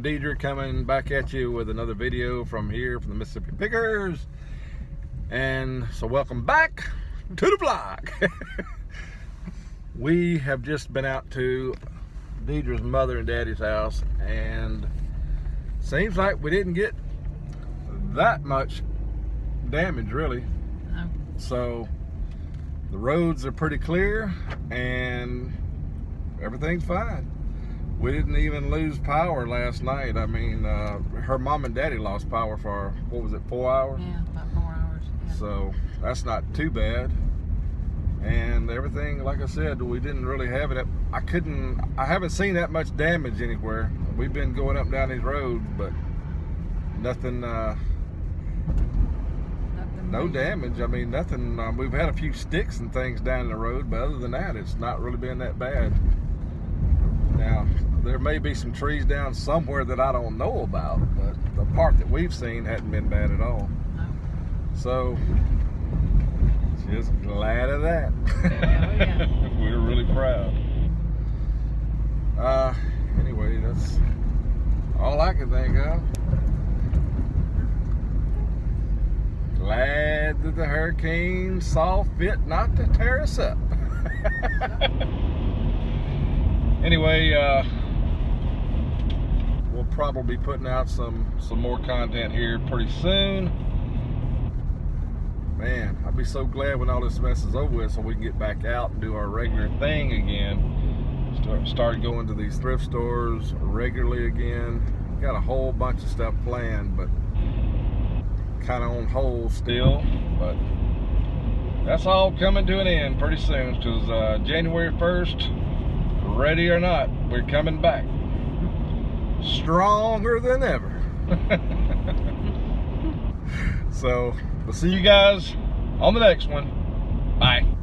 Deidre coming back at you with another video from here from the Mississippi Pickers. And so welcome back to the vlog. We have just been out to Deidre's mother and daddy's house, and seems like we didn't get that much damage really. No. So the roads are pretty clear and everything's fine. We didn't even lose power last night. I mean, her mom and daddy lost power for, what was it, 4 hours? Yeah, about 4 hours. Yeah. So that's not too bad. And everything, like I said, we didn't really have it. I haven't seen that much damage anywhere. We've been going up and down these roads, but nothing, no damage. I mean, nothing. We've had a few sticks and things down the road, but other than that, it's not really been that bad. Now, there may be some trees down somewhere that I don't know about, but the part that we've seen hadn't been bad at all. No. So, just glad of that. Oh, yeah. We're really proud. Anyway, that's all I can think of. Glad that the hurricane saw fit not to tear us up. Anyway, we'll probably be putting out some more content here pretty soon. Man, I'll be so glad when all this mess is over with so we can get back out and do our regular thing again. Start going to these thrift stores regularly again. Got a whole bunch of stuff planned, but kind of on hold still. But that's all coming to an end pretty soon, because January 1st, ready or not, we're coming back stronger than ever. So we'll see you guys on the next one. Bye.